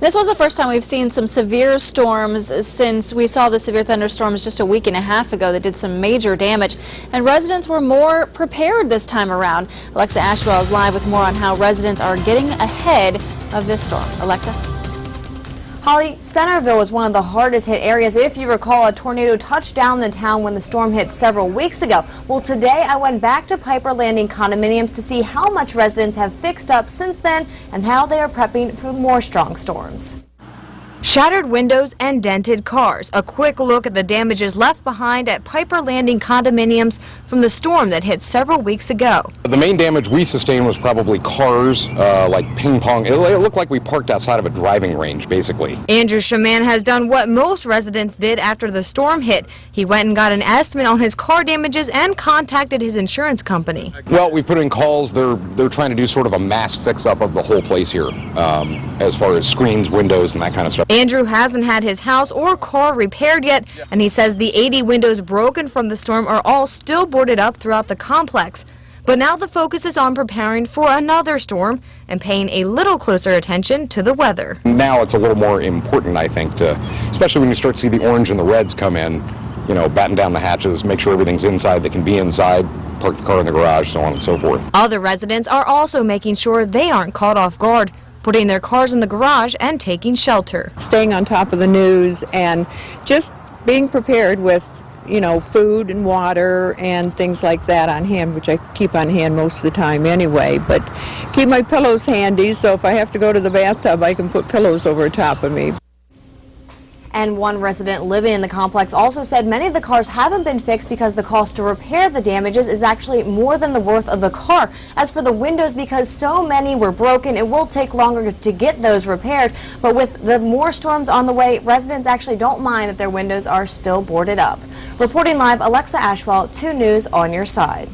This was the first time we've seen some severe storms since we saw the severe thunderstorms just a week and a half ago that did some major damage, and residents were more prepared this time around. Alexa Ashwell is live with more on how residents are getting ahead of this storm. Alexa? Holly, Centerville was one of the hardest hit areas. If you recall, a tornado touched down the town when the storm hit several weeks ago. Well, today I went back to Piper Landing condominiums to see how much residents have fixed up since then and how they are prepping for more strong storms. Shattered windows and dented cars. A quick look at the damages left behind at Piper Landing condominiums from the storm that hit several weeks ago. The main damage we sustained was probably cars, like ping pong. It looked like we parked outside of a driving range, basically. Andrew Shaman has done what most residents did after the storm hit. He went and got an estimate on his car damages and contacted his insurance company. Well, we've put in calls. They're trying to do sort of a mass fix-up of the whole place here, as far as screens, windows, and that kind of stuff. Andrew hasn't had his house or car repaired yet, and he says the 80 windows broken from the storm are all still boarded up throughout the complex. But now the focus is on preparing for another storm and paying a little closer attention to the weather. Now it's a little more important, I think, especially when you start to see the orange and the reds come in, you know, batten down the hatches, make sure everything's inside that can be inside, park the car in the garage, so on and so forth. Other residents are also making sure they aren't caught off guard, putting their cars in the garage and taking shelter. Staying on top of the news and just being prepared with, you know, food and water and things like that on hand, which I keep on hand most of the time anyway, but keep my pillows handy so if I have to go to the bathtub I can put pillows over top of me. And one resident living in the complex also said many of the cars haven't been fixed because the cost to repair the damages is actually more than the worth of the car. As for the windows, because so many were broken, it will take longer to get those repaired. But with the more storms on the way, residents actually don't mind that their windows are still boarded up. Reporting live, Alexa Ashwell, 2 News on your side.